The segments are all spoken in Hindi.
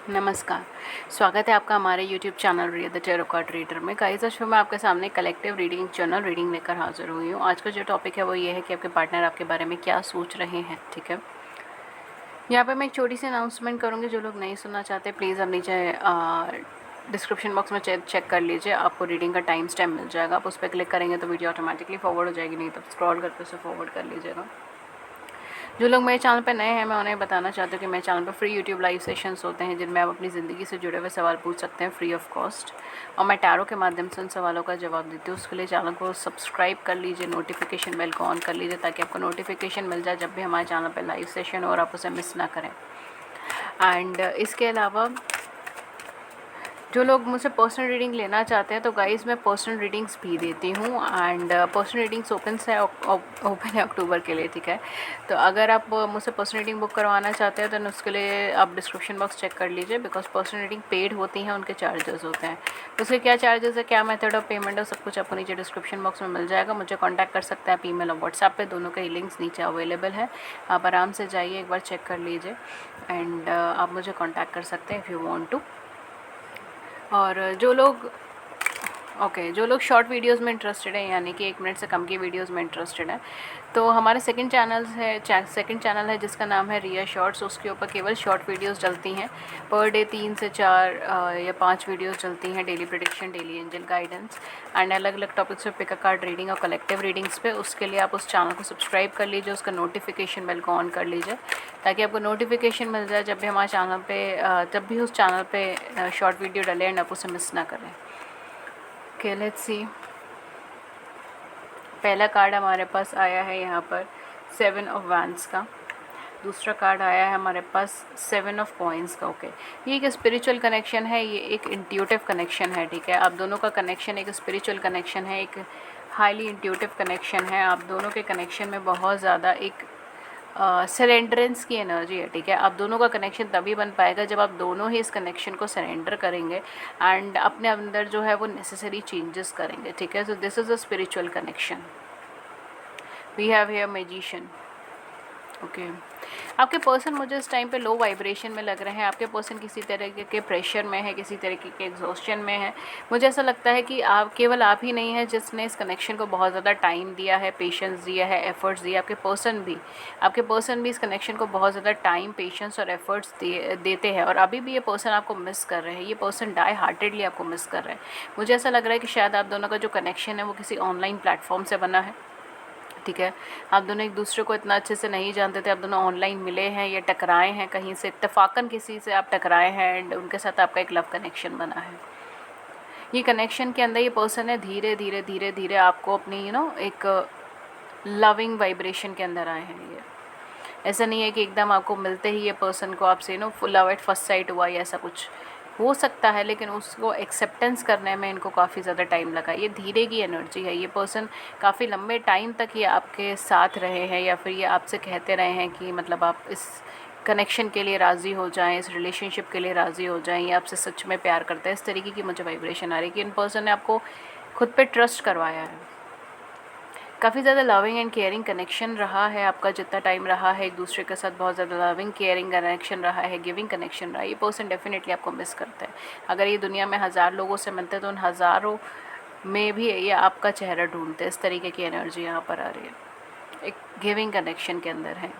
नमस्कार, स्वागत है आपका हमारे YouTube channel read the tarot card reader में। गाइस, आज मैं आपके सामने कलेक्टिव रीडिंग जनरल रीडिंग लेकर हाजिर हुई हूँ। आज का जो टॉपिक है वो ये है कि आपके पार्टनर आपके बारे में क्या सोच रहे हैं। ठीक है, यहाँ पे मैं एक छोटी सी अनाउंसमेंट करूँगी। जो लोग नहीं सुनना चाहते प्लीज़ आप नीचे डिस्क्रिप्शन बॉक्स में चेक कर लीजिए, आपको रीडिंग का टाइम स्टैम्प मिल जाएगा। आप उस पर क्लिक करेंगे तो वीडियो ऑटोमेटिकली फॉरवर्ड हो जाएगी, नहीं तो स्क्रॉल करके उसे फॉरवर्ड कर लीजिएगा। जो लोग मेरे चैनल पर नए हैं, मैं उन्हें बताना चाहती हूँ कि मेरे चैनल पर फ्री यूट्यूब लाइव सेशंस होते हैं जिनमें आप अपनी ज़िंदगी से जुड़े हुए सवाल पूछ सकते हैं फ्री ऑफ कॉस्ट, और मैं टैरो के माध्यम से उन सवालों का जवाब देती हूँ। उसके लिए चैनल को सब्सक्राइब कर लीजिए, नोटिफिकेशन बेल को ऑन कर लीजिए ताकि आपको नोटिफिकेशन मिल जाए जब भी हमारे चैनल पर लाइव सेशन हो और आप उसे मिस ना करें। एंड इसके अलावा जो लोग मुझसे पर्सनल रीडिंग लेना चाहते हैं तो गाइस मैं पर्सनल रीडिंग्स भी देती हूँ। एंड पर्सनल रीडिंग्स ओपन है अक्टूबर के लिए। ठीक है, तो अगर आप मुझसे पर्सनल रीडिंग बुक करवाना चाहते हैं तो उसके लिए आप डिस्क्रिप्शन बॉक्स चेक कर लीजिए, बिकॉज पर्सनल रीडिंग पेड होती हैं, उनके चार्जेस होते हैं। उसके क्या चार्जेस है, क्या मेथड ऑफ पेमेंट है, सब कुछ आपको नीचे डिस्क्रिप्शन बॉक्स में मिल जाएगा। मुझे कॉन्टैक्ट कर सकते हैं आप ईमेल और व्हाट्सएप पे, दोनों के ही लिंक्स नीचे अवेलेबल है। आप आराम से जाइए, एक बार चेक कर लीजिए एंड आप मुझे कॉन्टैक्ट कर सकते हैं इफ़ यू वांट टू। और जो लोग शॉर्ट वीडियोस में इंटरेस्टेड हैं, यानी कि 1 मिनट से कम की वीडियोस में इंटरेस्टेड हैं, तो हमारे सेकंड चैनल है जिसका नाम है रिया शॉर्ट्स। उसके ऊपर केवल शॉर्ट वीडियोस चलती हैं। पर डे 3 से 4 या 5 वीडियोस चलती हैं, daily prediction, daily angel guidance and अलग अलग टॉपिक्स पे, पिक अ कार्ड रीडिंग और कलेक्टिव रीडिंग्स पे। उसके लिए आप उस चैनल को सब्सक्राइब कर लीजिए, उसका नोटिफिकेशन बेल को ऑन कर लीजिए ताकि आपको नोटिफिकेशन मिल जाए जब भी हमारे चैनल पे जब भी उस चैनल पे शॉर्ट वीडियो डले एंड आप उसे मिस ना करें। Okay, let's see. पहला कार्ड हमारे पास आया है यहाँ पर 7 ऑफ वैंड्स का। दूसरा कार्ड आया है हमारे पास 7 ऑफ कॉइन्स का। ओके, ये एक स्पिरिचुअल कनेक्शन है, ये एक इंट्यूटिव कनेक्शन है। ठीक है, आप दोनों का कनेक्शन एक स्पिरिचुअल कनेक्शन है, एक हाईली इंट्यूटिव कनेक्शन है। आप दोनों के कनेक्शन में बहुत ज़्यादा एक सरेंडरेंस की एनर्जी है। ठीक है, आप दोनों का कनेक्शन तभी बन पाएगा जब आप दोनों ही इस कनेक्शन को सरेंडर करेंगे एंड अपने अंदर जो है वो नेसेसरी चेंजेस करेंगे। ठीक है, so this is a spiritual connection. We have here magician. Okay, आपके पर्सन मुझे इस टाइम पे लो वाइब्रेशन में लग रहे हैं। आपके पर्सन किसी तरीके के प्रेशर में है, किसी तरीके के एग्जॉस्शन में है। मुझे ऐसा लगता है कि केवल आप ही नहीं है जिसने इस कनेक्शन को बहुत ज़्यादा टाइम दिया है, पेशेंस दिया है, एफर्ट्स दिए। आपके पर्सन भी इस कनेक्शन को बहुत ज़्यादा टाइम, पेशेंस और एफर्ट्स देते हैं, और अभी भी ये पर्सन आपको मिस कर रहे हैं। ये पर्सन डाई हार्टेडली आपको मिस कर रहे हैं। मुझे ऐसा लग रहा है कि शायद आप दोनों का जो कनेक्शन है वो किसी ऑनलाइन प्लेटफॉर्म से बना है। ठीक है, आप दोनों एक दूसरे को इतना अच्छे से नहीं जानते थे, आप दोनों ऑनलाइन मिले हैं या टकराए हैं, कहीं से इत्तेफाकन किसी से आप टकराए हैं एंड उनके साथ आपका एक लव कनेक्शन बना है। ये कनेक्शन के अंदर ये पर्सन है धीरे धीरे धीरे धीरे आपको अपनी एक लविंग वाइब्रेशन के अंदर आए हैं। ये ऐसा नहीं है कि एकदम आपको मिलते ही ये पर्सन को आपसे full love at first sight हुआ या ऐसा कुछ हो सकता है, लेकिन उसको एक्सेप्टेंस करने में इनको काफ़ी ज़्यादा टाइम लगा। ये धीरे की एनर्जी है। ये पर्सन काफ़ी लंबे टाइम तक ये आपके साथ रहे हैं, या फिर ये आपसे कहते रहे हैं कि मतलब आप इस कनेक्शन के लिए राज़ी हो जाएं, इस रिलेशनशिप के लिए राज़ी हो जाएं, ये आपसे सच में प्यार करते हैं। इस तरीके की मुझे वाइब्रेशन आ रही है कि इन पर्सन ने आपको खुद पे ट्रस्ट करवाया है। काफ़ी ज़्यादा लविंग एंड केयरिंग कनेक्शन रहा है आपका, जितना टाइम रहा है एक दूसरे के साथ बहुत ज़्यादा लविंग केयरिंग कनेक्शन रहा है, गिविंग कनेक्शन रहा है। ये पर्सन डेफिनेटली आपको मिस करता है। अगर ये दुनिया में 1000 लोगों से मिलते हैं तो उन हज़ारों में भी ये आपका चेहरा ढूंढते हैं। इस तरीके की एनर्जी यहाँ पर आ रही है, एक गिविंग कनेक्शन के अंदर है।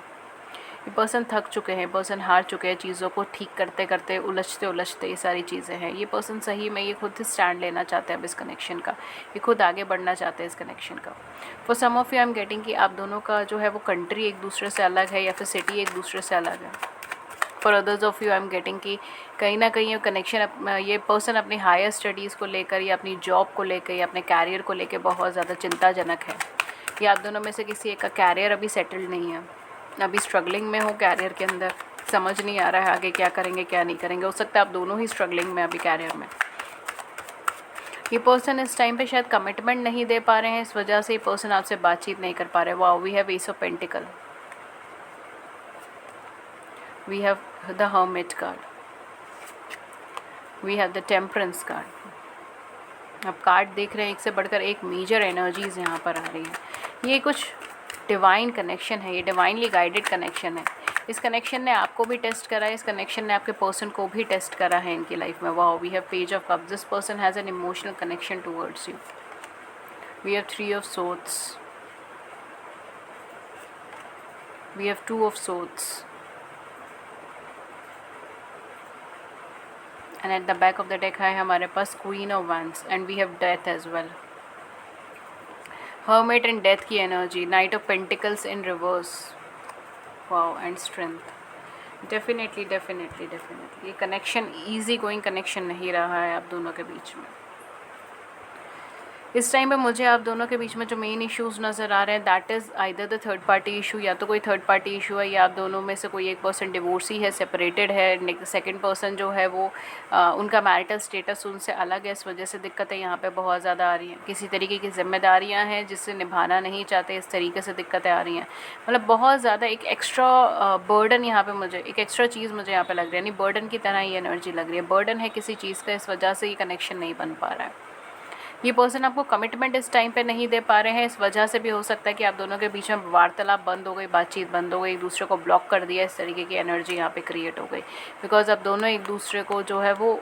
ये पर्सन थक चुके हैं, पर्सन हार चुके हैं, चीज़ों को ठीक करते करते, उलझते उलझते, ये सारी चीज़ें हैं। ये पर्सन सही में ये खुद स्टैंड लेना चाहते हैं अब इस कनेक्शन का, ये खुद आगे बढ़ना चाहते हैं इस कनेक्शन का। For some of you I am getting कि आप दोनों का जो है वो कंट्री एक दूसरे से अलग है या फिर सिटी एक दूसरे से अलग है। For others of you I am getting कि कहीं ना कहीं ये कनेक्शन, ये पर्सन अपनी हायर स्टडीज़ को लेकर या अपनी जॉब को लेकर या अपने कैरियर को लेकर बहुत ज़्यादा चिंताजनक है। या आप दोनों में से किसी एक का कैरियर अभी सेटल्ड नहीं है, अभी स्ट्रगलिंग में हो कैरियर के अंदर, समझ नहीं आ रहा है आगे क्या करेंगे क्या नहीं करेंगे। हो सकता है आप दोनों ही स्ट्रगलिंग में अभी कैरियर में। ये पर्सन इस टाइम पे शायद कमिटमेंट नहीं दे पा रहे हैं, इस वजह से ये पर्सन आपसे बातचीत नहीं कर पा रहे। Wow, we have ace of pentacle, we have the hermit card, we have the temperance card. आप कार्ड देख रहे हैं, एक से बढ़कर एक मेजर एनर्जीज यहाँ पर आ रही है। ये कुछ डिवाइन कनेक्शन है, ये डिवाइनली गाइडेड कनेक्शन है। इस कनेक्शन ने आपको भी टेस्ट करा है, इस कनेक्शन ने आपके पर्सन को भी टेस्ट करा है इनकी लाइफ में। Wow, we have page of cups, this person has an emotional connection towards you. We have 3 of swords, we have 2 of swords, and at the back of the deck है हमारे पास queen of wands and we have death as well. Hermit and death की energy, knight of pentacles in reverse, wow, and strength. Definitely definitely definitely ये कनेक्शन ईजी गोइंग कनेक्शन नहीं रहा है आप दोनों के बीच में। इस टाइम पे मुझे आप दोनों के बीच में जो मेन इश्यूज़ नज़र आ रहे हैं that is either the third party issue, या तो कोई थर्ड पार्टी इशू है, या आप दोनों में से कोई एक पर्सन डिवोर्सी है, सेपरेटेड है, सेकंड पर्सन जो है वो उनका मैरिटल स्टेटस उनसे अलग है, इस वजह से दिक्कतें यहाँ पे बहुत ज़्यादा आ रही हैं। किसी तरीके की जिम्मेदारियाँ हैं जिससे निभाना नहीं चाहते, इस तरीके से दिक्कतें आ रही हैं। मतलब बहुत ज़्यादा एक एक्स्ट्रा बर्डन यहाँ पर मुझे, एक एक्स्ट्रा चीज़ मुझे यहाँ पर लग रही है, यानी बर्डन की तरह ये एनर्जी लग रही है। बर्डन है किसी चीज़ का, इस वजह से ये कनेक्शन नहीं बन पा रहा है। ये पर्सन आपको कमिटमेंट इस टाइम पे नहीं दे पा रहे हैं, इस वजह से भी हो सकता है कि आप दोनों के बीच में वार्तालाप बंद हो गई, बातचीत बंद हो गई, एक दूसरे को ब्लॉक कर दिया, इस तरीके की एनर्जी यहाँ पे क्रिएट हो गई। बिकॉज आप दोनों एक दूसरे को जो है वो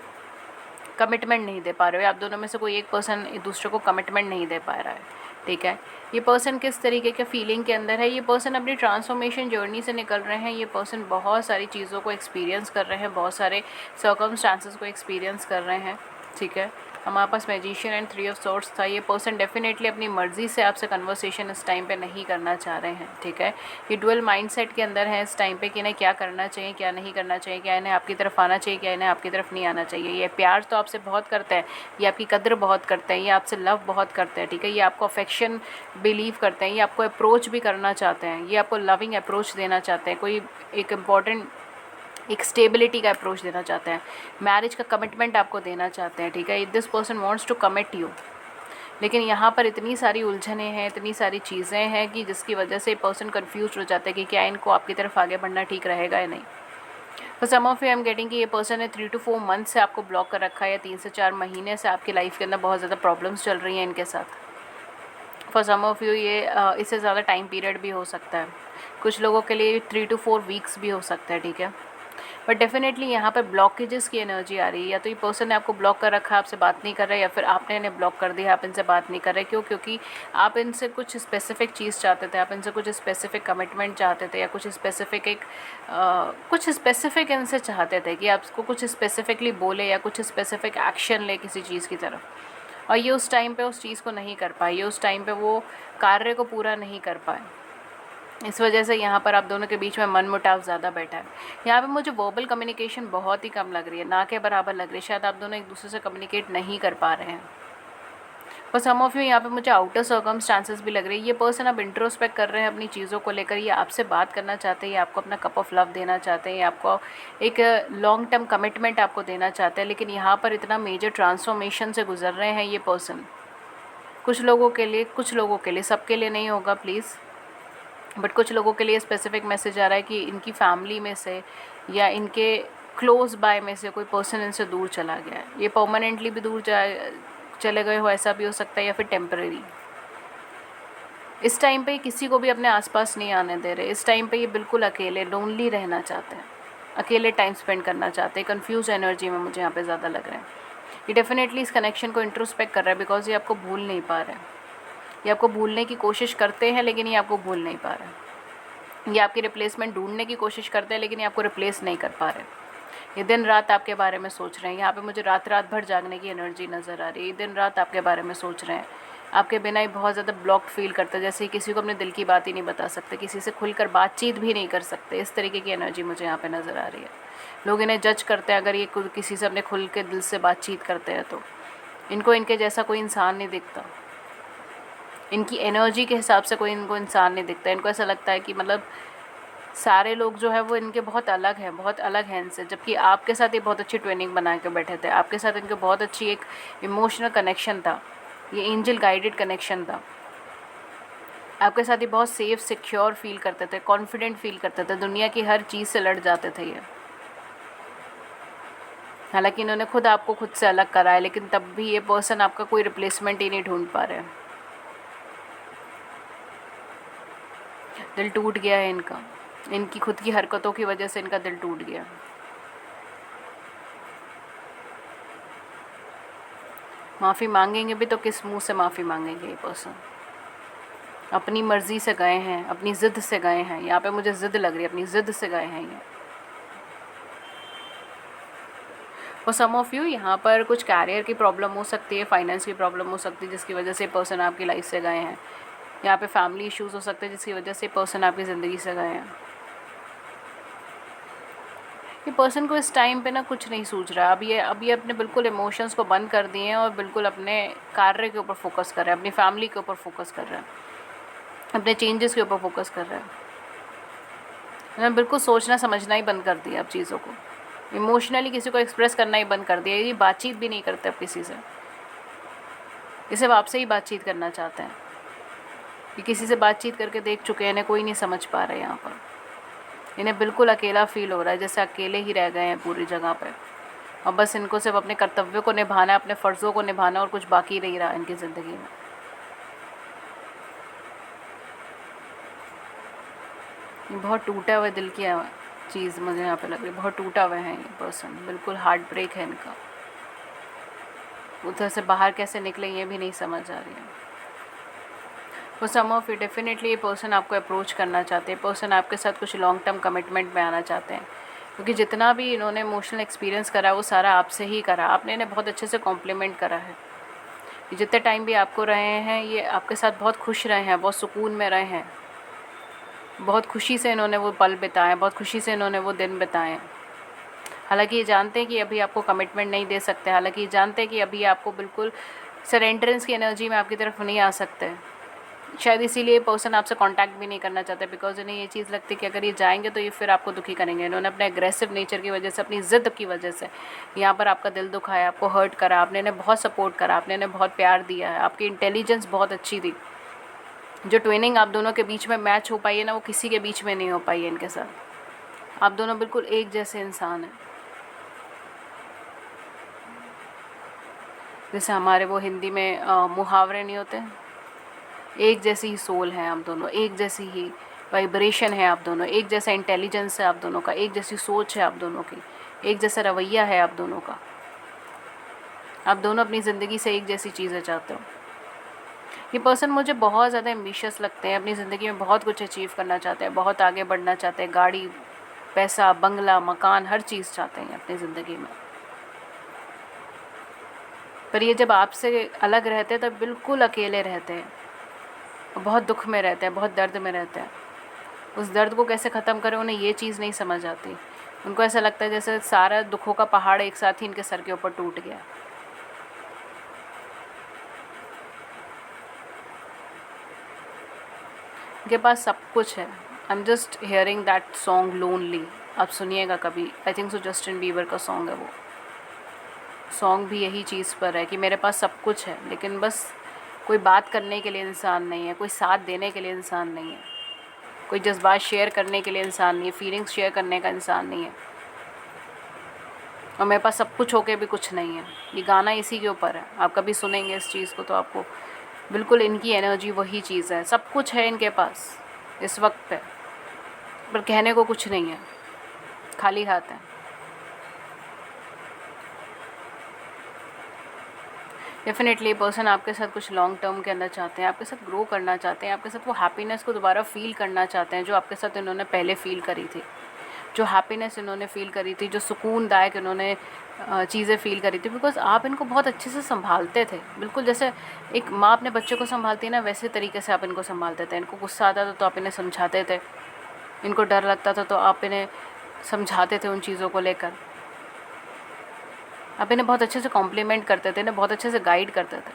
कमिटमेंट नहीं दे पा रहे हो, आप दोनों में से कोई एक पर्सन एक दूसरे को कमिटमेंट नहीं दे पा रहा है। ठीक है, ये पर्सन किस तरीके के फीलिंग के अंदर है, ये पर्सन अपनी ट्रांसफॉर्मेशन जर्नी से निकल रहे हैं। ये पर्सन बहुत सारी चीज़ों को एक्सपीरियंस कर रहे हैं, बहुत सारे सर्कमस्टांसेस को एक्सपीरियंस कर रहे हैं। ठीक है, हमारे पास मैजिशियन एंड 3 ऑफ सोर्ड्स था। ये पर्सन डेफिनेटली अपनी मर्ज़ी से आपसे कन्वर्सेशन इस टाइम पे नहीं करना चाह रहे हैं। ठीक है, ये डुअल माइंडसेट के अंदर है इस टाइम पे कि इन्हें क्या करना चाहिए, क्या नहीं करना चाहिए, क्या इन्हें आपकी तरफ आना चाहिए, क्या इन्हें आपकी तरफ नहीं आना चाहिए। ये प्यार तो आपसे बहुत करते हैं, ये आपकी कद्र बहुत करते हैं, ये आपसे लव बहुत करते हैं। ठीक है, ये आपको अफेक्शन बिलीव करते हैं, ये आपको अप्रोच भी करना चाहते हैं, ये आपको लविंग अप्रोच देना चाहते हैं, कोई एक इम्पॉर्टेंट एक स्टेबिलिटी का अप्रोच देना चाहते हैं, मैरिज का कमिटमेंट आपको देना चाहते हैं। ठीक है, this person wants to commit you, लेकिन यहाँ पर इतनी सारी उलझनें हैं, इतनी सारी चीज़ें हैं कि जिसकी वजह से पर्सन कंफ्यूज हो जाता है कि क्या इनको आपकी तरफ आगे बढ़ना ठीक रहेगा या नहीं। तो some of you I am getting कि ये पर्सन है 3 to 4 मंथ से आपको ब्लॉक कर रखा है, या 3 से 4 महीने से आपकी लाइफ के अंदर बहुत ज़्यादा प्रॉब्लम्स चल रही हैं इनके साथ। फॉर सम ऑफ यू ये इससे ज़्यादा टाइम पीरियड भी हो सकता है, कुछ लोगों के लिए 3 to 4 वीक्स भी हो सकता है। ठीक है, बट डेफिनेटली यहाँ पर ब्लॉकेजेस की एनर्जी आ रही है, या तो ये पर्सन ने आपको ब्लॉक कर रखा है, आपसे बात नहीं कर रहा है, या फिर आपने इन्हें ब्लॉक कर दिया, आप इनसे बात नहीं कर रहे। क्यों? क्योंकि आप इनसे कुछ स्पेसिफिक चीज़ चाहते थे, आप इनसे कुछ स्पेसिफिक कमिटमेंट चाहते थे, या कुछ स्पेसिफिक इनसे चाहते थे कि आपको कुछ स्पेसिफिकली बोले या कुछ स्पेसिफिक एक्शन ले किसी चीज़ की तरफ, और ये उस टाइम पे उस चीज़ को नहीं कर पाए, ये उस टाइम पे वो कार्य को पूरा नहीं कर पाए। इस वजह से यहाँ पर आप दोनों के बीच में मनमुटाव ज़्यादा बैठा है। यहाँ पे मुझे वर्बल कम्युनिकेशन बहुत ही कम लग रही है, ना के बराबर लग रही है। शायद आप दोनों एक दूसरे से कम्युनिकेट नहीं कर पा रहे हैं। पर सम ऑफ यू यहाँ पे मुझे आउटर सर्कमस्टांसेस भी लग रही है। ये पर्सन अब इंट्रोस्पेक्ट कर रहे हैं अपनी चीज़ों को लेकर, ये आपसे बात करना चाहते हैं, ये आपको अपना कप ऑफ लव देना चाहते हैं, ये आपको एक लॉन्ग टर्म कमिटमेंट आपको देना चाहते हैं। लेकिन यहाँ पर इतना मेजर ट्रांसफॉर्मेशन से गुजर रहे हैं ये पर्सन। कुछ लोगों के लिए, सबके लिए नहीं होगा प्लीज़, बट कुछ लोगों के लिए स्पेसिफिक मैसेज आ रहा है कि इनकी फैमिली में से या इनके क्लोज बाय में से कोई पर्सन इनसे दूर चला गया है। ये परमानेंटली भी दूर चले गए हो, ऐसा भी हो सकता है, या फिर टेम्परेरी। इस टाइम पे किसी को भी अपने आसपास नहीं आने दे रहे। इस टाइम पे ये बिल्कुल अकेले, लोनली रहना चाहते हैं, अकेले टाइम स्पेंड करना चाहते हैं। कन्फ्यूज एनर्जी में मुझे यहाँ पे ज़्यादा लग रहा है। ये डेफिनेटली इस कनेक्शन को इंट्रोस्पेक्ट कर रहा है, बिकॉज ये आपको भूल नहीं पा रहे हैं। ये आपको भूलने की कोशिश करते हैं, लेकिन ये आपको भूल नहीं पा रहे। ये आपकी रिप्लेसमेंट ढूंढने की कोशिश करते हैं, लेकिन ये आपको रिप्लेस नहीं कर पा रहे। ये दिन रात आपके बारे में सोच रहे हैं। यहाँ पे मुझे रात भर जागने की एनर्जी नज़र आ रही है। ये दिन रात आपके बारे में सोच रहे हैं, आपके बिना ही बहुत ज़्यादा ब्लॉक्ड फील करते हैं, जैसे किसी को अपने दिल की बात ही नहीं बता सकते, किसी से खुलकर बातचीत भी नहीं कर सकते। इस तरीके की एनर्जी मुझे यहाँ पे नज़र आ रही है। लोग इन्हें जज करते हैं अगर ये किसी से अपने खुल के दिल से बातचीत करते हैं तो। इनको इनके जैसा कोई इंसान नहीं दिखता, इनकी एनर्जी के हिसाब से कोई इनको इंसान नहीं दिखता। इनको ऐसा लगता है कि मतलब सारे लोग जो है वो इनके बहुत अलग हैं इनसे, जबकि आपके साथ ये बहुत अच्छी ट्रेनिंग बना के बैठे थे। आपके साथ इनके बहुत अच्छी एक इमोशनल कनेक्शन था, ये एंजल गाइडेड कनेक्शन था। आपके साथ ये बहुत सेफ सिक्योर फील करते थे, कॉन्फिडेंट फील करते थे, दुनिया की हर चीज़ से लड़ जाते थे ये। हालांकि इन्होंने खुद आपको खुद से अलग करा है, लेकिन तब भी ये पर्सन आपका कोई रिप्लेसमेंट ही नहीं ढूंढ पा रहे हैं। दिल टूट गया है इनका। इनकी खुद की हरकतों की वजह से इनका दिल टूट गया। माफ़ी मांगेंगे भी तो किस मुंह से माफ़ी मांगेंगे ये पर्सन? अपनी मर्ज़ी से गए हैं, अपनी ज़िद से गए हैं। यहाँ पे मुझे ज़िद लग रही है, अपनी ज़िद से गए हैं ये। फॉर सम ऑफ़ यू यहाँ पर कुछ कैरियर की प्रॉब्लम हो सकती है, फाइनेंस की प्रॉब्लम हो सकती है जिसकी वजह से पर्सन आपकी लाइफ से गए हैं। यहाँ पे फैमिली इश्यूज़ हो सकते हैं जिसकी वजह से पर्सन आपकी ज़िंदगी से गए हैं। ये पर्सन को इस टाइम पे ना कुछ नहीं सूझ रहा। अब ये अपने बिल्कुल इमोशंस को बंद कर दिए हैं और बिल्कुल अपने कार्य के ऊपर फोकस कर रहे हैं, अपनी फैमिली के ऊपर फोकस कर रहे हैं, अपने चेंजेस के ऊपर फोकस कर रहे हैं। उन्होंने बिल्कुल सोचना समझना ही बंद कर दिया अब चीज़ों को। इमोशनली किसी को एक्सप्रेस करना ही बंद कर दिया। ये बातचीत भी नहीं करते अब किसी से। ये सिर्फ आपसे ही बातचीत करना चाहते हैं। ये किसी से बातचीत करके देख चुके हैं, इन्हें कोई नहीं समझ पा रहा है यहाँ पर। इन्हें बिल्कुल अकेला फील हो रहा है, जैसे अकेले ही रह गए हैं पूरी जगह पे। और बस इनको सिर्फ अपने कर्तव्यों को निभाना है, अपने फ़र्ज़ों को निभाना, और कुछ बाकी नहीं रहा इनकी ज़िंदगी में। ये बहुत टूटा हुआ दिल की चीज़ मुझे यहाँ पे लग रही है। बहुत टूटा हुआ है ये पर्सन, बिल्कुल हार्ट ब्रेक है इनका। उधर से बाहर कैसे निकले ये भी नहीं समझ आ रही है। वो सम ऑफ इट डेफिनेटली ये पर्सन आपको अप्रोच करना चाहते हैं। पर्सन आपके साथ कुछ लॉन्ग टर्म कमिटमेंट में आना चाहते हैं, क्योंकि जितना भी इन्होंने इमोशनल एक्सपीरियंस करा वो सारा आपसे ही करा। आपने इन्हें बहुत अच्छे से कॉम्प्लीमेंट करा है। जितने टाइम भी आपको रहे हैं ये आपके साथ बहुत खुश रहे हैं, बहुत सुकून में रहे हैं, बहुत खुशी से इन्होंने वो पल बिताए, बहुत खुशी से इन्होंने वो दिन बिताए। हालांकि ये जानते हैं कि अभी आपको कमिटमेंट नहीं दे सकते, हालांकि ये जानते हैं कि अभी आपको बिल्कुल सरेंडरेंस की एनर्जी में आपकी तरफ नहीं आ सकते। शायद इसीलिए पर्सन आपसे कांटेक्ट भी नहीं करना चाहते, बिकॉज इन्हें ये चीज़ लगती है कि अगर ये जाएंगे तो ये फिर आपको दुखी करेंगे। इन्होंने अपने एग्रेसिव नेचर की वजह से, अपनी ज़िद की वजह से यहाँ पर आपका दिल दुखाया, आपको हर्ट करा। आपने इन्हें बहुत सपोर्ट करा, आपने इन्हें बहुत प्यार दिया है, आपकी इंटेलिजेंस बहुत अच्छी थी। जो ट्विनिंग आप दोनों के बीच में मैच हो पाई है ना, वो किसी के बीच में नहीं हो पाई है इनके साथ। आप दोनों बिल्कुल एक जैसे इंसान हैं। जैसे हमारे वो हिंदी में मुहावरे नहीं होते, एक जैसी ही सोल है आप दोनों, एक जैसी ही वाइब्रेशन है आप दोनों, एक जैसा इंटेलिजेंस है आप दोनों का, एक जैसी सोच है आप दोनों की, एक जैसा रवैया है आप दोनों का। आप दोनों अपनी ज़िंदगी से एक जैसी चीज़ें चाहते हो। ये पर्सन मुझे बहुत ज़्यादा एम्बिशियस लगते हैं, अपनी ज़िंदगी में बहुत कुछ अचीव करना चाहते हैं, बहुत आगे बढ़ना चाहते हैं, गाड़ी, पैसा, बंगला, मकान, हर चीज़ चाहते हैं अपनी ज़िंदगी में। पर ये जब आपसे अलग रहते हैं तब बिल्कुल अकेले रहते हैं, बहुत दुख में रहते हैं, बहुत दर्द में रहते हैं। उस दर्द को कैसे ख़त्म करें उन्हें ये चीज़ नहीं समझ आती। उनको ऐसा लगता है जैसे सारा दुखों का पहाड़ एक साथ ही इनके सर के ऊपर टूट गया। इनके पास सब कुछ है। I am just hearing that song lonely. आप सुनिएगा कभी, I think so Justin Bieber का सॉन्ग है वो। सॉन्ग भी यही चीज़ पर है कि मेरे पास सब कुछ है, लेकिन बस कोई बात करने के लिए इंसान नहीं है, कोई साथ देने के लिए इंसान नहीं है, कोई जज्बात शेयर करने के लिए इंसान नहीं है, फीलिंग्स शेयर करने का इंसान नहीं है। और मेरे पास सब कुछ होके भी कुछ नहीं है। ये गाना इसी के ऊपर है। आप कभी सुनेंगे इस चीज़ को तो आपको बिल्कुल इनकी एनर्जी वही चीज़ है। सब कुछ है इनके पास इस वक्त पे, पर कहने को कुछ नहीं है, खाली हाथ है। डेफिनेटली पर्सन आपके साथ कुछ लॉन्ग टर्म के अंदर चाहते हैं, आपके साथ ग्रो करना चाहते हैं, आपके साथ वो हैप्पीनेस को दोबारा फ़ील करना चाहते हैं जो आपके साथ इन्होंने पहले फ़ील करी थी, जो हैप्पीनेस इन्होंने फ़ील करी थी, जो सुकूनदायक इन्होंने चीज़ें फ़ील करी थी। बिकॉज़ आप इनको बहुत अच्छे से संभालते थे, बिल्कुल जैसे एक माँ अपने बच्चे को संभालती है ना, वैसे तरीके से आप इनको संभालते थे। इनको गुस्सा आता था तो आप इन्हें समझाते थे, इनको डर लगता था तो आप इन्हें समझाते थे उन चीज़ों को लेकर। आप इन्हें बहुत अच्छे से कॉम्प्लीमेंट करते थे, इन्हें बहुत अच्छे से गाइड करते थे,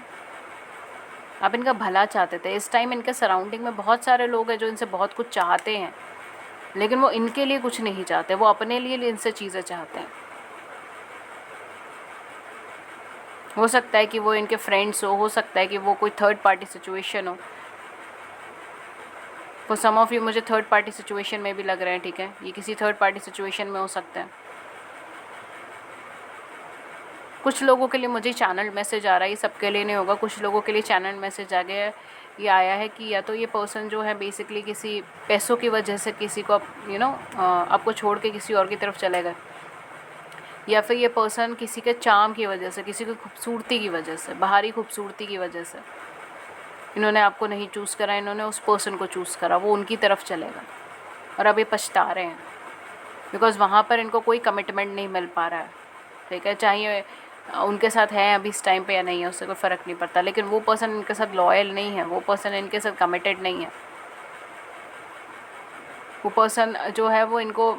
आप इनका भला चाहते थे। इस टाइम इनके सराउंडिंग में बहुत सारे लोग हैं जो इनसे बहुत कुछ चाहते हैं, लेकिन वो इनके लिए कुछ नहीं चाहते, वो अपने लिए इनसे चीज़ें चाहते हैं। हो सकता है कि वो इनके फ्रेंड्स हो सकता है कि वो कोई थर्ड पार्टी सिचुएशन हो। फॉर सम ऑफ यू मुझे थर्ड पार्टी सिचुएशन में भी लग रहे हैं, ठीक है, ये किसी थर्ड पार्टी सिचुएशन में हो सकता है। कुछ लोगों के लिए मुझे चैनल मैसेज आ रहा है, ये सबके लिए नहीं होगा, कुछ लोगों के लिए चैनल मैसेज आ गया है ये आया है कि या तो ये पर्सन जो है बेसिकली किसी पैसों की वजह से किसी को आपको छोड़ के किसी और की तरफ चले गए, या फिर ये पर्सन किसी के चार्म की वजह से, किसी की खूबसूरती की वजह से, बाहरी खूबसूरती की वजह से इन्होंने आपको नहीं चूज़ करा, इन्होंने उस पर्सन को चूज़ करा, वो उनकी तरफ चलेगा और अब ये पछता रहे हैं बिकॉज़ वहाँ पर इनको कोई कमिटमेंट नहीं मिल पा रहा है। ठीक है, चाहिए उनके साथ है अभी इस टाइम पे या नहीं है, उससे कोई फ़र्क नहीं पड़ता, लेकिन वो पर्सन इनके साथ लॉयल नहीं है, वो पर्सन इनके साथ कमिटेड नहीं है। वो पर्सन जो है वो इनको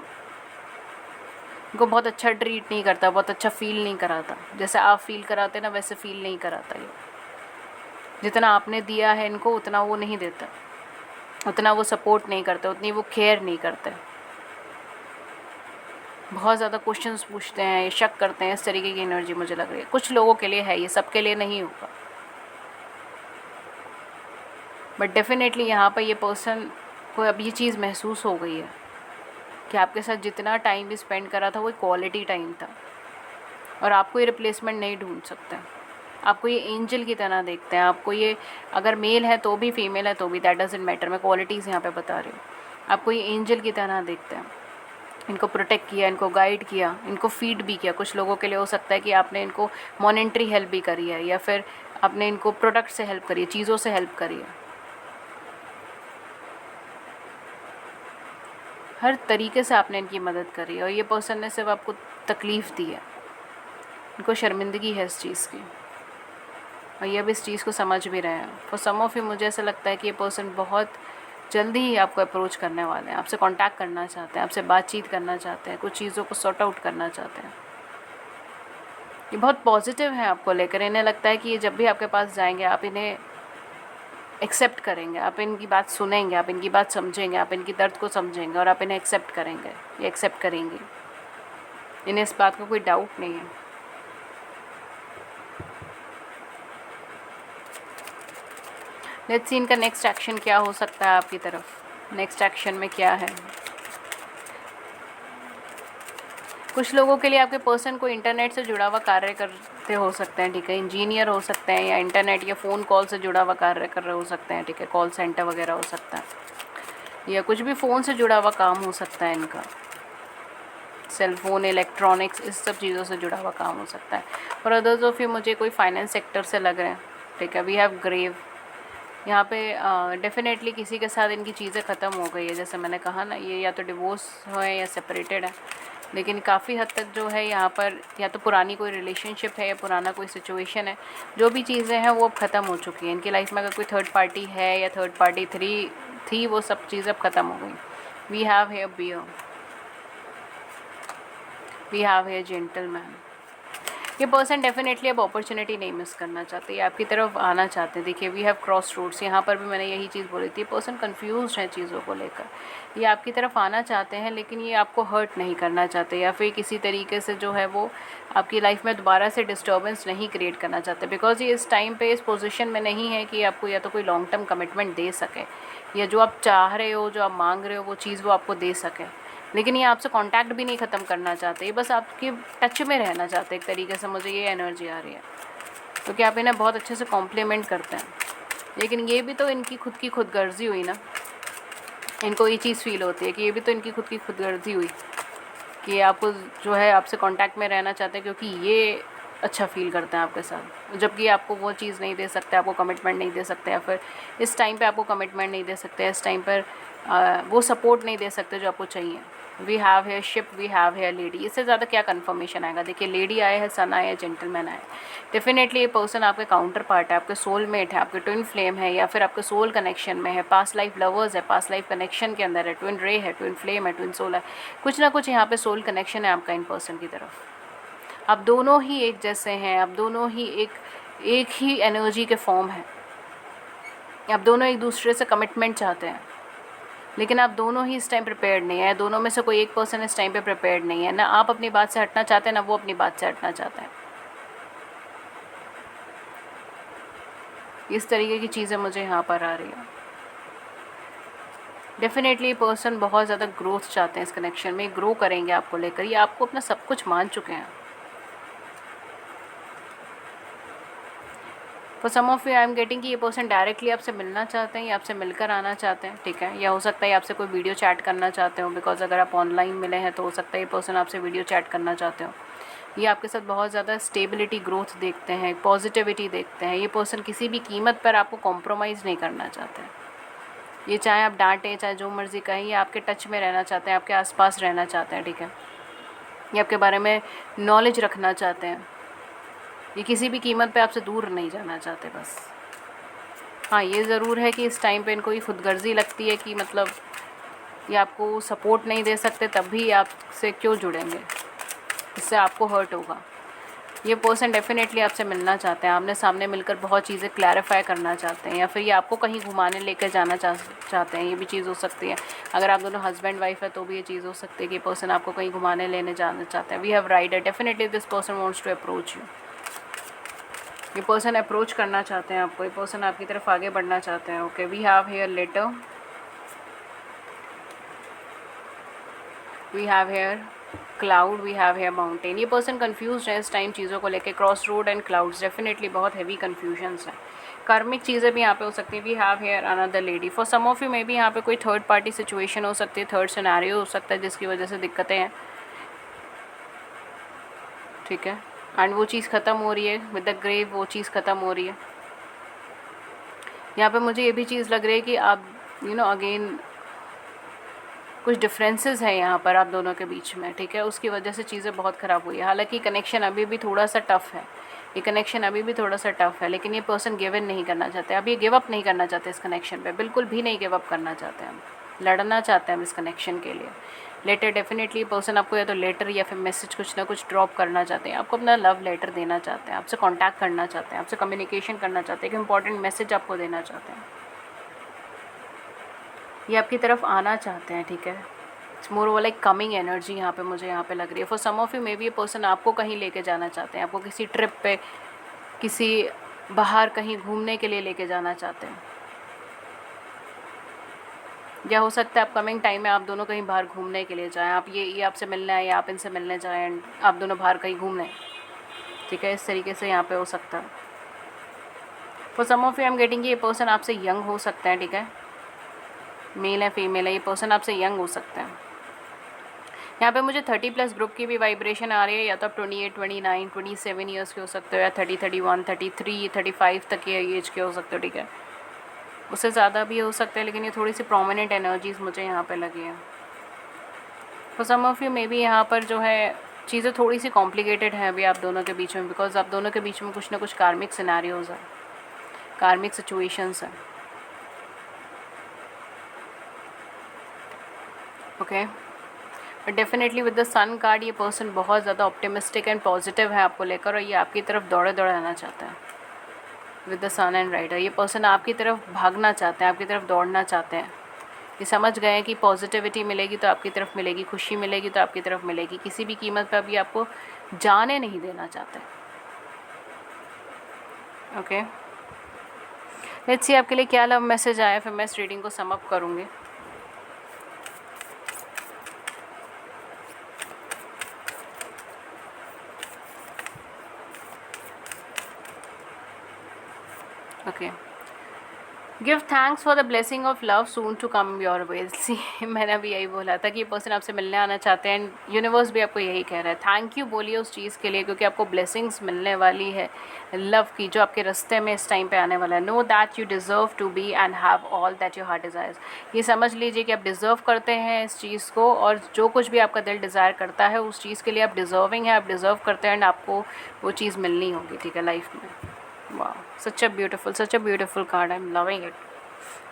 बहुत अच्छा ट्रीट नहीं करता, बहुत अच्छा फ़ील नहीं कराता, जैसे आप फ़ील कराते ना वैसे फ़ील नहीं कराता ये। जितना आपने दिया है इनको उतना वो नहीं देता, उतना वो सपोर्ट नहीं करते, उतनी वो केयर नहीं करते। बहुत ज़्यादा क्वेश्चंस पूछते हैं, ये शक करते हैं, इस तरीके की एनर्जी मुझे लग रही है। कुछ लोगों के लिए है ये, सबके लिए नहीं होगा, बट डेफिनेटली यहाँ पर ये पर्सन को अब ये चीज़ महसूस हो गई है कि आपके साथ जितना टाइम भी स्पेंड करा था वो क्वालिटी टाइम था और आपको ये रिप्लेसमेंट नहीं ढूंढ सकते। आपको ये एंजल की तरह देखते हैं, आपको ये अगर मेल है तो भी, फीमेल है तो भी, दैट डजंट मैटर, मैं क्वालिटीज़ यहाँ पे बता रही हूँ। आपको ये एंजल की तरह देखते हैं, इनको प्रोटेक्ट किया, इनको गाइड किया, इनको फीड भी किया। कुछ लोगों के लिए हो सकता है कि आपने इनको मॉनेटरी हेल्प भी करी है या फिर आपने इनको प्रोडक्ट से हेल्प करी है, चीज़ों से हेल्प करी है, हर तरीके से आपने इनकी मदद करी है और ये पर्सन ने सिर्फ आपको तकलीफ़ दी है, इनको शर्मिंदगी है इस चीज़ की और ये अब इस चीज़ को समझ भी रहे हैं। फॉर सम ऑफ यू मुझे ऐसा लगता है कि ये पर्सन बहुत जल्दी ही आपको अप्रोच करने वाले हैं, आपसे कांटेक्ट करना चाहते हैं, आपसे बातचीत करना चाहते हैं, कुछ चीज़ों को सॉर्ट आउट करना चाहते हैं। ये बहुत पॉजिटिव है आपको लेकर, इन्हें लगता है कि ये जब भी आपके पास जाएंगे आप इन्हें एक्सेप्ट करेंगे, आप इनकी बात सुनेंगे, आप इनकी बात समझेंगे, आप इनकी दर्द को समझेंगे और आप इन्हें एक्सेप्ट करेंगे, ये एक्सेप्ट करेंगी। इन्हें इस बात का कोई डाउट नहीं है। लेट्स सी इनका नेक्स्ट एक्शन क्या हो सकता है आपकी तरफ। नेक्स्ट एक्शन में क्या है? कुछ लोगों के लिए आपके पर्सन को इंटरनेट से जुड़ा हुआ कार्य करते हो सकते हैं, ठीक है, इंजीनियर हो सकते हैं या इंटरनेट या फ़ोन कॉल से जुड़ा हुआ कार्य कर रहे हो सकते हैं, ठीक है, कॉल सेंटर वगैरह हो सकता है या कुछ भी फ़ोन से जुड़ा हुआ काम हो सकता है इनका, सेलफोन, इलेक्ट्रॉनिक्स, इस सब चीज़ों से जुड़ा हुआ काम हो सकता है। और अदर्स ऑफ यू मुझे कोई फाइनेंस सेक्टर से लग रहे हैं, ठीक है। वी हैव ग्रेव यहाँ पे डेफिनेटली किसी के साथ इनकी चीज़ें ख़त्म हो गई है, जैसे मैंने कहा ना, ये या तो डिवोर्स है या सेपरेटेड है, लेकिन काफ़ी हद तक जो है यहाँ पर या तो पुरानी कोई रिलेशनशिप है या पुराना कोई सिचुएशन है, जो भी चीज़ें हैं वो अब ख़त्म हो चुकी हैं इनकी लाइफ में। अगर कोई थर्ड पार्टी है या थर्ड पार्टी थी, वो सब चीज़ें अब ख़त्म हो गई। We have here bear, we have here gentleman. ये पर्सन डेफिनेटली अब अपॉर्चुनिटी नहीं मिस करना चाहते, ये आपकी तरफ आना चाहते हैं। देखिए वी हैव क्रॉस रोड्स, यहाँ पर भी मैंने यही चीज़ बोली थी, पर्सन कंफ्यूज है चीज़ों को लेकर, ये आपकी तरफ आना चाहते हैं लेकिन ये आपको हर्ट नहीं करना चाहते या फिर किसी तरीके से जो है वो आपकी लाइफ में दोबारा से डिस्टर्बेंस नहीं क्रिएट करना चाहते, बिकॉज ये इस टाइम पे इस पोजीशन में नहीं है कि आपको या तो कोई लॉन्ग टर्म कमिटमेंट दे सके या जो आप चाह रहे हो, जो आप मांग रहे हो, वो चीज़ वो आपको दे सके। लेकिन ये आपसे कांटेक्ट भी नहीं ख़त्म करना चाहते, ये बस आपके टच में रहना चाहते एक तरीके से, मुझे ये एनर्जी आ रही है, क्योंकि आप इन्हें बहुत अच्छे से कॉम्प्लीमेंट करते हैं। लेकिन ये भी तो इनकी खुद की खुदगर्जी हुई ना, इनको ये चीज़ फ़ील होती है कि ये भी तो इनकी खुद की खुदगर्जी हुई कि आपको जो है आपसे कांटेक्ट में रहना चाहते हैं क्योंकि ये अच्छा फ़ील करते हैं आपके साथ, जबकि आपको वो चीज़ नहीं दे सकते, आपको कमिटमेंट नहीं दे सकते, या फिर इस टाइम पे आपको कमिटमेंट नहीं दे सकते, इस टाइम पर वो सपोर्ट नहीं दे सकते जो आपको चाहिए। We have here ship, we have here lady, इससे ज़्यादा क्या कन्फर्मेशन आएगा? देखिए लेडी आए है, सन आए है, जेंटलमैन आए। डेफिनेटली ये पर्सन आपके काउंटर पार्ट है, आपके सोलमेट है, आपके ट्विन फ्लेम है या फिर आपके सोल कनेक्शन में है, पास्ट लाइफ लवर्स है, पास्ट लाइफ कनेक्शन के अंदर है, ट्विन रे है, ट्विन फ्लेम है, ट्विन सोल है, कुछ ना कुछ यहाँ पे सोल कनेक्शन है आपका इन पर्सन की तरफ। आप दोनों ही एक जैसे हैं, आप दोनों ही एक ही एनर्जी के फॉर्म हैं, आप दोनों एक दूसरे से कमिटमेंट चाहते हैं, लेकिन आप दोनों ही इस टाइम प्रिपेयर्ड नहीं है। दोनों में से कोई एक पर्सन इस टाइम पे प्रिपेयर्ड नहीं है, ना आप अपनी बात से हटना चाहते हैं ना वो अपनी बात से हटना चाहते हैं। इस तरीके की चीज़ें मुझे यहाँ पर आ रही है। डेफिनेटली ये पर्सन बहुत ज़्यादा ग्रोथ चाहते हैं, इस कनेक्शन में ग्रो करेंगे आपको लेकर, ये आपको अपना सब कुछ मान चुके हैं। For some of you I am getting कि ये पर्सन डायरेक्टली आपसे मिलना चाहते हैं या आपसे मिलकर आना चाहते हैं, ठीक है। या हो सकता है आपसे कोई वीडियो चैट करना चाहते हो, बिकॉज अगर आप ऑनलाइन मिले हैं तो हो सकता है ये पर्सन आपसे वीडियो चैट करना चाहते हो। ये आपके साथ बहुत ज़्यादा स्टेबिलिटी, ग्रोथ देखते हैं, पॉजिटिविटी देखते हैं। ये पर्सन किसी भी कीमत पर आपको कॉम्प्रोमाइज़ नहीं करना चाहते हैं। ये चाहे आप डांटें, चाहे जो मर्ज़ी कहें, ये आपके टच में रहना चाहते हैं, आपके आसपास रहना चाहते हैं, ठीक है। ये आपके बारे में नॉलेज रखना चाहते हैं। ये किसी भी कीमत पे आपसे दूर नहीं जाना चाहते बस। हाँ, ये ज़रूर है कि इस टाइम पे इनको ये खुदगर्जी लगती है कि मतलब ये आपको सपोर्ट नहीं दे सकते, तब भी आपसे क्यों जुड़ेंगे, इससे आपको हर्ट होगा। ये पर्सन डेफिनेटली आपसे मिलना चाहते हैं, आमने सामने मिलकर बहुत चीज़ें क्लैरिफाई करना चाहते हैं, या फिर ये आपको कहीं घुमाने लेकर जाना चाहते हैं। ये भी चीज़ हो सकती है। अगर आप दोनों हस्बैंड वाइफ है तो भी ये चीज़ हो सकती है कि पर्सन आपको कहीं घुमाने लेने जाना चाहते हैं। We have rider, definitely this person wants to approach you. ये पर्सन अप्रोच करना चाहते हैं आपको, ये पर्सन आपकी तरफ आगे बढ़ना चाहते हैं। Okay, we have here letter, we have here cloud, we have here mountain. ये पर्सन कंफ्यूज है इस टाइम चीज़ों को लेके। Cross road and clouds, definitely बहुत हैवी कन्फ्यूजन्स हैं। कार्मिक चीज़ें भी यहाँ पे हो सकती है। We have here another lady. For some of you may भी यहाँ पे कोई थर्ड पार्टी सिचुएशन हो सकती है, थर्ड सिनेरियो हो सकता है जिसकी वजह से दिक्कतें हैं, ठीक है। एंड वो चीज़ ख़त्म हो रही है विद द ग्रेव, वो चीज़ ख़त्म हो रही है। यहाँ पे मुझे ये भी चीज़ लग रही है कि आप अगेन कुछ डिफरेंसेस है यहाँ पर आप दोनों के बीच में, ठीक है। उसकी वजह से चीज़ें बहुत ख़राब हुई है। हालांकि कनेक्शन अभी भी थोड़ा सा टफ़ है, ये कनेक्शन अभी भी थोड़ा सा टफ़ है, लेकिन ये पर्सन गिव इन नहीं करना चाहते। अब ये गिव अप नहीं करना चाहते इस कनेक्शन पे, बिल्कुल भी नहीं गिव अप करना चाहते हैं। लड़ना चाहते हैं इस कनेक्शन के लिए। लेटर, डेफिनेटली पर्सन आपको या तो लेटर या फिर मैसेज कुछ ना कुछ ड्रॉप करना चाहते हैं, आपको अपना लव लेटर देना चाहते हैं, आपसे कॉन्टैक्ट करना चाहते हैं, आपसे कम्युनिकेशन करना चाहते हैं, एक इंपॉर्टेंट मैसेज आपको देना चाहते हैं। ये आपकी तरफ आना चाहते हैं, ठीक है। इट्स मोर वो लाइक कमिंग एनर्जी यहाँ पे मुझे यहाँ पे लग रही है। For some of you may be ये पर्सन आपको कहीं लेके जाना चाहते हैं, आपको किसी ट्रिप पे, किसी बाहर कहीं घूमने के लिए लेके जाना चाहते हैं। या हो सकता है आप कमिंग टाइम में आप दोनों कहीं बाहर घूमने के लिए जाएं, आप ये आपसे मिलने आए या आप इनसे मिलने जाएं एंड आप दोनों बाहर कहीं घूमने, ठीक है। इस तरीके से यहाँ पे हो सकता है। For some of you I am getting ये पर्सन आपसे यंग हो सकता है, ठीक है। मेल है, फीमेल है, ये पर्सन आपसे यंग हो सकता है। यहाँ पे मुझे 30+ ग्रुप की भी वाइब्रेशन आ रही है। या तो आप 28, 29, 27 ईयर्स के हो सकते हो, या 30, 31, 33, 35 तक के एज के हो सकते हो, ठीक है। उससे ज़्यादा भी हो सकते हैं, लेकिन ये थोड़ी सी प्रोमिनेंट एनर्जीज़ मुझे यहाँ पे लगी हैं। For some of you may be यहाँ पर जो है चीज़ें थोड़ी सी कॉम्प्लिकेटेड हैं अभी आप दोनों के बीच में, बिकॉज आप दोनों के बीच में कुछ ना कुछ कार्मिक सिनेरियोज़ हैं, कार्मिक सिचुएशंस हैं। Okay, but definitely with the sun card ये पर्सन बहुत ज़्यादा ऑप्टिमिस्टिक एंड पॉजिटिव है आपको लेकर, और ये आपकी तरफ दौड़े आना चाहता है। With the sun and rider, ये पर्सन आपकी तरफ भागना चाहते हैं, आपकी तरफ दौड़ना चाहते हैं। ये समझ गए हैं कि पॉजिटिविटी मिलेगी तो आपकी तरफ मिलेगी, खुशी मिलेगी तो आपकी तरफ मिलेगी, किसी भी कीमत पर अभी आपको जाने नहीं देना चाहते। ओके, लेट्स सी आपके लिए क्या लव मैसेज आया, फिर मैं इस रीडिंग को सम अप करूँगी। Okay, give thanks for the blessing of love soon to come your way. See, मैंने अभी यही बोला था कि ये पर्सन आपसे मिलने आना चाहते हैं, एंड यूनिवर्स भी आपको यही कह रहा है। थैंक यू बोलिए उस चीज़ के लिए, क्योंकि आपको ब्लेसिंग्स मिलने वाली है लव की, जो आपके रास्ते में इस टाइम पे आने वाला है। Know that you deserve to be and have all that your heart desires. ये समझ लीजिए कि आप डिज़र्व करते हैं इस चीज़ को, और जो कुछ भी आपका दिल डिज़ायर करता है उस चीज़ के लिए आप डिज़र्विंग है, आप डिज़र्व करते हैं, एंड आपको वो चीज़ मिलनी होगी, ठीक है, लाइफ में। वाह, such a beautiful card, I am loving it.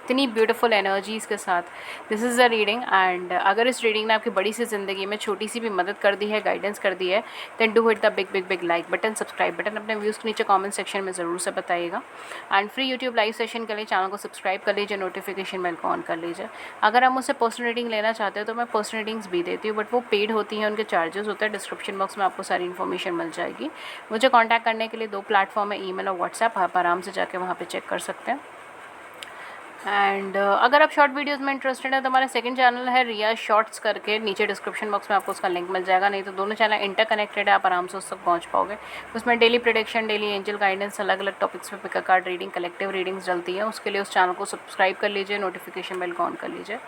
इतनी ब्यूटीफुल एनर्जीज़ के साथ this is the reading. And अगर इस रीडिंग ने आपकी बड़ी सी ज़िंदगी में छोटी सी भी मदद कर दी है, गाइडेंस कर दी है, then do hit the big like button, subscribe button. अपने व्यूज़ के नीचे कमेंट सेक्शन में ज़रूर से बताइएगा। And free YouTube live session के लिए चैनल को सब्सक्राइब कर लीजिए, नोटिफिकेशन बेल को ऑन कर लीजिए। अगर आप मुझसे पर्सनल रीडिंग लेना चाहते हो तो मैं पर्सनल रीडिंग्स भी देती हूँ, बट वो पेड होती हैं, उनके चार्जेस होते हैं। डिस्क्रिप्शन बॉक्स में आपको सारी इन्फॉर्मेशन मिल जाएगी। मुझे कॉन्टैक्ट करने के लिए 2 प्लेटफॉर्म है, ईमेल और व्हाट्सएप, आप आराम से जाके वहाँ पर चेक कर सकते हैं। एंड अगर आप शॉर्ट वीडियोस में इंटरेस्टेड है तो हमारा सेकंड चैनल है रिया शॉर्ट्स करके, नीचे डिस्क्रिप्शन बॉक्स में आपको उसका लिंक मिल जाएगा, नहीं तो दोनों चैनल इंटरकनेक्टेड है, आप आराम से उस तक पहुंच पाओगे। उसमें daily prediction, daily angel guidance, अलग अलग टॉपिक्स पे pick card reading, collective readings चलती है। उसके लिए उस चैनल को सब्सक्राइब कर लीजिए, नोटिफिकेशन बेल को ऑन कर लीजिए।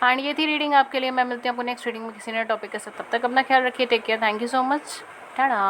एंड ये थी रीडिंग आपके लिए। मैं मिलती हूँ आपको नेक्स्ट रीडिंग में किसी नए टॉपिक के साथ। तब तक अपना ख्याल रखिए। Take care. Thank you so much. Tata.